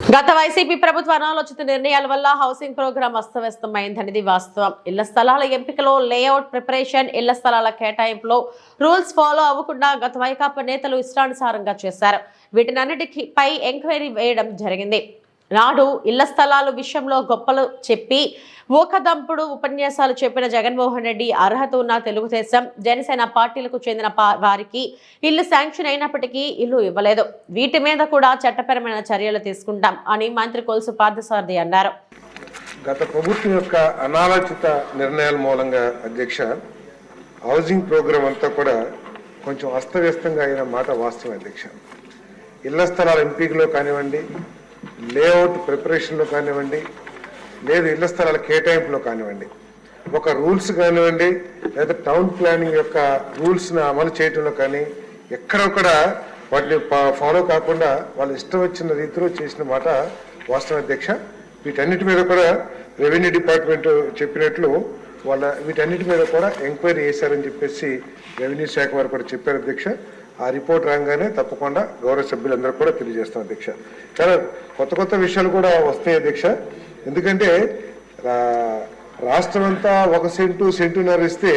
గత వైసీపీ ప్రభుత్వ అనాలోచిత నిర్ణయాల వల్ల హౌసింగ్ ప్రోగ్రాం అస్తవ్యస్తమైందనేది వాస్తవం. ఇళ్ల స్థలాల ఎంపికలో, లేఅవుట్ ప్రిపరేషన్, ఇళ్ల స్థలాల కేటాయింపులో రూల్స్ ఫాలో అవ్వకుండా గత వైకాపా నేతలు ఇష్టానుసారంగా చేశారు. వీటినన్నిటిపై ఎంక్వైరీ వేయడం జరిగింది. నాడు ఇళ్ల స్థలాల విషయంలో గొప్పలు చెప్పి ఊకదంపుడు ఉపన్యాసాలు చెప్పిన జగన్మోహన్ రెడ్డి అర్హత ఉన్న తెలుగుదేశం, జనసేన పార్టీలకు చెందిన వారికి ఇల్లు శాంక్షన్ అయినప్పటికీ ఇల్లు ఇవ్వలేదు. వీటి మీద కూడా చట్టపరమైన చర్యలు తీసుకుంటాం అని మంత్రి కొలుసు పార్థసారథి అన్నారు. గత ప్రభుత్వం యొక్క అనాలోచిత నిర్ణయాల మూలంగా అధ్యక్ష హౌసింగ్ ప్రోగ్రాం అంతా కూడా కొంచెం అస్తవ్యస్తంగా అయిన మాట వాస్తవం అధ్యక్ష. ఇళ్ల స్థలాల ఎంపికలో కానివ్వండి, లేఅవుట్ ప్రిపరేషన్లో కానివ్వండి, లేదు ఇళ్ల స్థలాల కేటాయింపులో కానివ్వండి, ఒక రూల్స్ కానివ్వండి, లేదా టౌన్ ప్లానింగ్ యొక్క రూల్స్ను అమలు చేయడంలో కానీ ఎక్కడొక్కడ వాటిని ఫాలో కాకుండా వాళ్ళు ఇష్టం వచ్చిన రీతిలో చేసిన మాట వాస్తవ అధ్యక్ష. వీటన్నిటి మీద కూడా రెవెన్యూ డిపార్ట్మెంట్ చెప్పినట్లు వీటన్నిటి మీద కూడా ఎంక్వైరీ చేశారని చెప్పేసి రెవెన్యూ శాఖ వారు కూడా చెప్పారు అధ్యక్ష. ఆ రిపోర్ట్ రాగానే తప్పకుండా గౌరవ సభ్యులందరూ కూడా తెలియజేస్తాం అధ్యక్ష. చాలా కొత్త విషయాలు కూడా వస్తాయి అధ్యక్ష. ఎందుకంటే రాష్ట్రం అంతా 1 సెంటు, సెంటున్నర ఇస్తే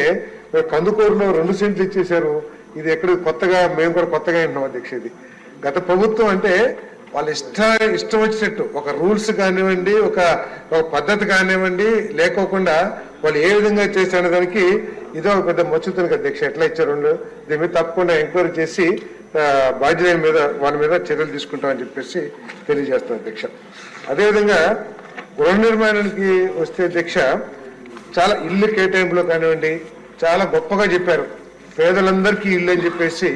కందుకూరులో 2 సెంట్లు ఇచ్చేశారు. ఇది ఎక్కడ కొత్తగా మేము కూడా కొత్తగా వింటున్నాం అధ్యక్ష. ఇది గత ప్రభుత్వం అంటే వాళ్ళు ఇష్టం వచ్చినట్టు ఒక రూల్స్ కానివ్వండి, ఒక పద్ధతి కానివ్వండి లేకోకుండా వాళ్ళు ఏ విధంగా చేశారనే దానికి ఇదో పెద్ద మచ్చుతునికి అధ్యక్ష. ఎట్లా ఇచ్చారు దీని మీద తప్పకుండా ఎంక్వైరీ చేసి బాధ్యుల మీద వాళ్ళ మీద చర్యలు తీసుకుంటామని చెప్పేసి తెలియజేస్తాం అధ్యక్ష. అదేవిధంగా గృహ నిర్మాణానికి వస్తే అధ్యక్ష, చాలా ఇల్లు కేటాయింపులో కానివ్వండి చాలా గొప్పగా చెప్పారు. పేదలందరికీ ఇల్లు అని చెప్పేసి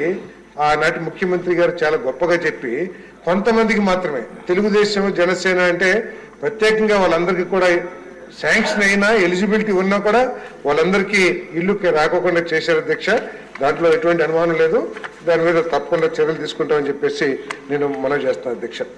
ఆనాటి ముఖ్యమంత్రి గారు చాలా గొప్పగా చెప్పి కొంతమందికి మాత్రమే, తెలుగుదేశం జనసేన అంటే ప్రత్యేకంగా వాళ్ళందరికీ కూడా శాంక్షన్ అయినా ఎలిజిబిలిటీ ఉన్నా కూడా వాళ్ళందరికీ ఇల్లు రాకోకుండా చేశారు అధ్యక్ష. దాంట్లో ఎటువంటి అనుమానం లేదు. దాని మీద తప్పకుండా చర్యలు తీసుకుంటామని చెప్పేసి నేను మనవి చేస్తాను అధ్యక్ష.